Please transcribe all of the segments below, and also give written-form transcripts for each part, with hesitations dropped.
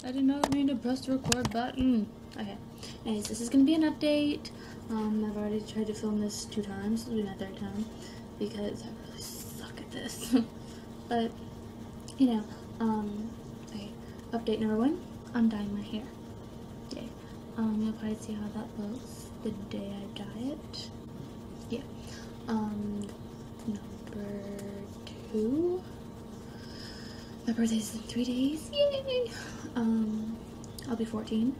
I did not mean to press the record button. Okay. Anyways, this is gonna be an update. I've already tried to film this 2 times. This will be my 3rd time because I really suck at this. But you know, okay. Update number 1. I'm dyeing my hair. Okay. You'll probably see how that looks the day I dye it. Yeah. Number 2. My birthday's in 3 days. Yay! I'll be 14.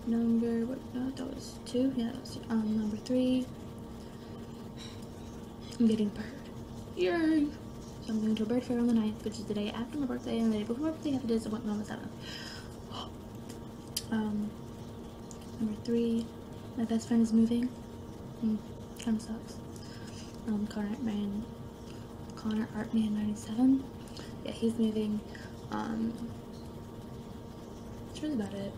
Number, what, no, that was 2. Yeah, that was 2. Number 3. I'm getting a bird. Yay! So I'm going to a bird fair on the 9th, which is the day after my birthday, and the day before my birthday, after this, I went on the 7th. Number 3. My best friend is moving. Kind of sucks. Connor Artman 97. Yeah, he's moving. That's really about it.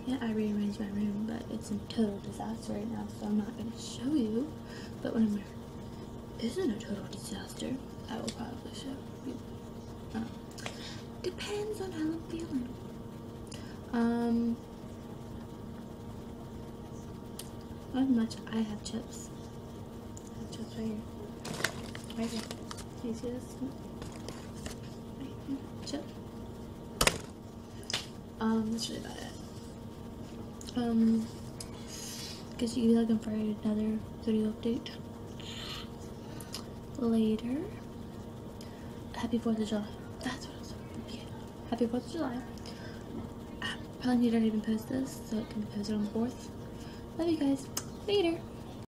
Yeah, I rearranged my room, but it's a total disaster right now, so I'm not going to show you. But when my isn't a total disaster, I will probably show you. Depends on how I'm feeling. Not much. I have chips. I have chips right here. Right here. Can you see this? Right here. Chip. That's really about it. Guess you can be looking for another video update later. Happy 4th of July. That's what I was talking about. Yeah. Happy 4th of July. I probably need to even post this so it can be posted on the 4th. Love you guys. Later.